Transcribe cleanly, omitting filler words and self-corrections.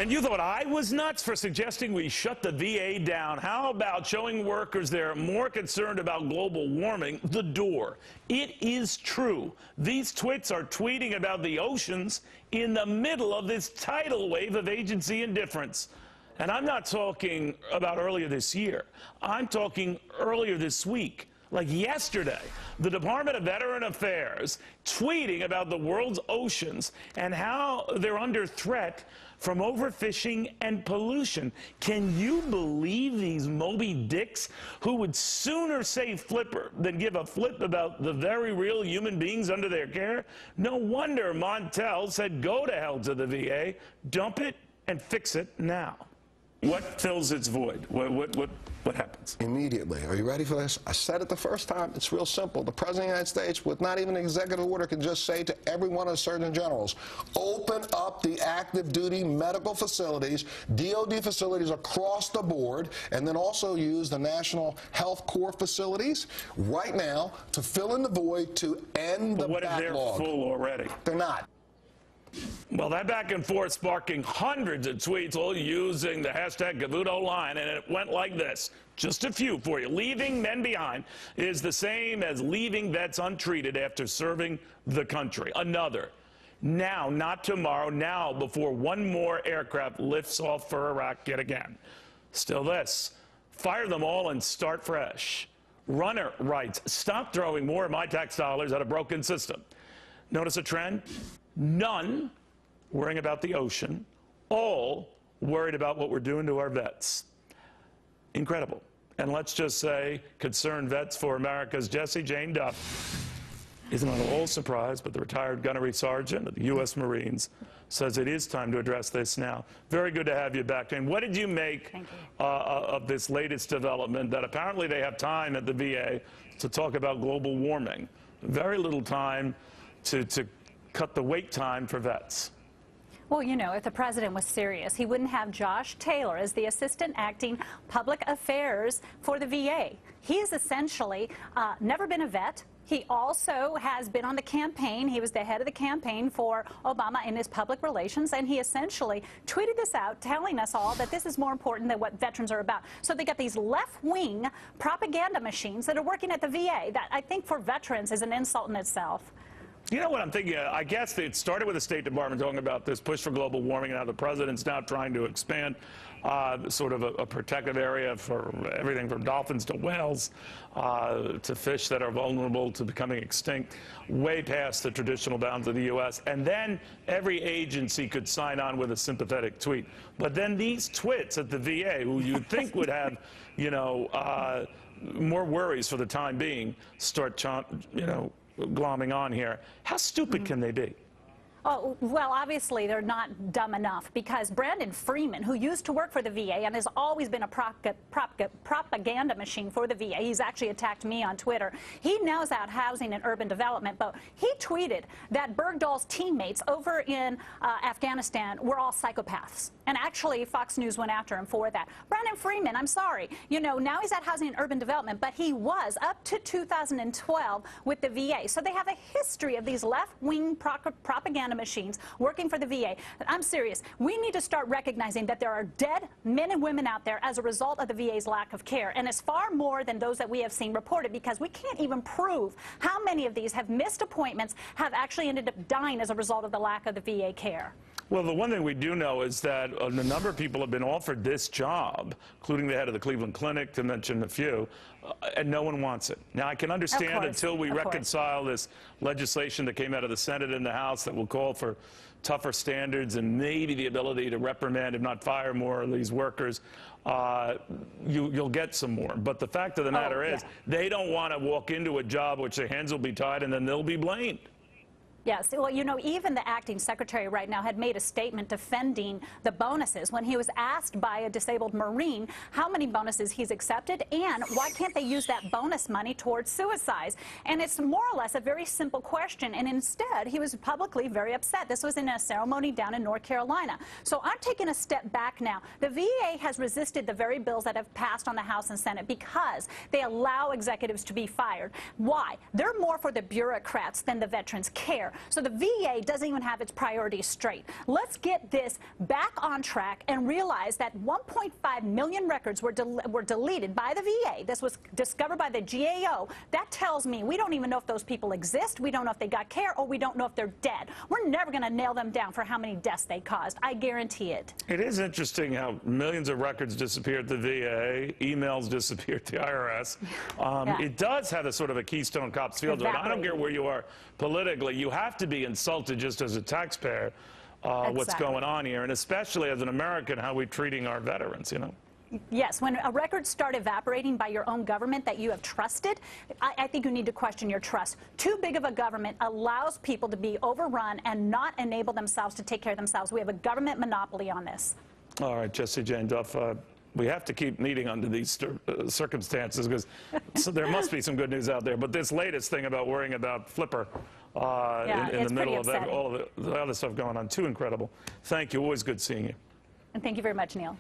And you thought I was nuts for suggesting we shut the VA down. How about showing workers they're more concerned about global warming the door? It is true. These twits are tweeting about the oceans in the middle of this tidal wave of agency indifference. And I'm not talking about earlier this year. I'm talking earlier this week. Like yesterday, the Department of Veteran Affairs tweeting about the world's oceans and how they're under threat from overfishing and pollution. Can you believe these Moby Dicks who would sooner say flipper than give a flip about the very real human beings under their care? No wonder Montel said go to hell to the VA, dump it and fix it now. What fills its void? What happens? Immediately. Are you ready for this? I said it the first time. It's real simple. The President of the United States, with not even an executive order, can just say to every one of the Surgeon Generals, open up the active duty medical facilities, DOD facilities across the board, and then also use the National Health Corps facilities right now to fill in the void to end the backlog. What if they're full already? They're not. Well, that back and forth sparking hundreds of tweets, all using the hashtag Cavuto line, and it went like this. Just a few for you. Leaving men behind is the same as leaving vets untreated after serving the country. Another. Now, not tomorrow, now before one more aircraft lifts off for Iraq yet again. Still this. Fire them all and start fresh. Runner writes, stop throwing more of my tax dollars at a broken system. Notice a trend? None worrying about the ocean, all worried about what we're doing to our vets. Incredible. And let's just say, concerned vets for America's Jessie Jane Duff isn't at all surprised, but the retired Gunnery Sergeant of the U.S. Marines says it is time to address this now. Very good to have you back, Jane. What did you make of this latest development that apparently they have time at the VA to talk about global warming? Very little time to cut the wait time for vets. Well, you know, if the president was serious, he wouldn't have Josh Taylor as the assistant acting public affairs for the VA. He has essentially never been a vet. He also has been on the campaign. He was the head of the campaign for Obama in his public relations, and he essentially tweeted this out, telling us all that this is more important than what veterans are about. So they got these left-wing propaganda machines that are working at the VA that I think for veterans is an insult in itself. You know what I'm thinking? I guess it started with the State Department talking about this push for global warming, and now the president's now trying to expand sort of a protective area for everything from dolphins to whales to fish that are vulnerable to becoming extinct, way past the traditional bounds of the U.S. And then every agency could sign on with a sympathetic tweet. But then these twits at the VA, who you'd think would have, you know, more worries for the time being, start, you know, glomming on here. How stupid can they be? Oh, well, obviously they're not dumb enough, because Brandon Freeman, who used to work for the VA and has always been a propaganda machine for the VA, he's actually attacked me on Twitter. He knows out housing and urban development, but he tweeted that Bergdahl's teammates over in Afghanistan were all psychopaths. And actually, Fox News went after him for that. Brandon Freeman, I'm sorry, you know, now he's at Housing and Urban Development, but he was up to 2012 with the VA. So they have a history of these left-wing propaganda machines working for the VA. I'm serious. We need to start recognizing that there are dead men and women out there as a result of the VA's lack of care. And it's far more than those that we have seen reported, because we can't even prove how many of these have missed appointments, have actually ended up dying as a result of the lack of the VA care. Well, the one thing we do know is that a number of people have been offered this job, including the head of the Cleveland Clinic, to mention a few, and no one wants it. Now, I can understand until we reconcile this legislation that came out of the Senate and the House that will call for tougher standards and maybe the ability to reprimand, if not fire, more of these workers, you'll get some more. But the fact of the matter is, they don't want to walk into a job which their hands will be tied and then they'll be blamed. Yes, well, you know, even the acting secretary right now had made a statement defending the bonuses when he was asked by a disabled Marine how many bonuses he's accepted and why can't they use that bonus money towards suicides. And it's more or less a very simple question, and instead he was publicly very upset. This was in a ceremony down in North Carolina. So I'm taking a step back now. The VA has resisted the very bills that have passed on the House and Senate because they allow executives to be fired. Why? They're more for the bureaucrats than the veterans care. there. So the VA doesn't even have its priorities straight. Let's get this back on track and realize that 1.5 million records were deleted by the VA. This was discovered by the GAO. That tells me we don't even know if those people exist, we don't know if they got care, or we don't know if they're dead. We're never going to nail them down for how many deaths they caused. I guarantee it. It is interesting how millions of records disappeared at the VA, emails disappeared at the IRS. It does have a sort of a Keystone Cops feel to it. I don't care where you are politically. You have to be insulted just as a taxpayer what's going on here, and especially as an American, how we're treating our veterans, you know. Yes, when a records start evaporating by your own government that you have trusted, I think you need to question your trust. Too big of a government allows people to be overrun and not enable themselves to take care of themselves. We have a government monopoly on this. All right, Jessie Jane Duff, we have to keep meeting under these circumstances because there must be some good news out there. But this latest thing about worrying about Flipper in the middle of all the other stuff going on, too incredible. Thank you. Always good seeing you. And thank you very much, Neil.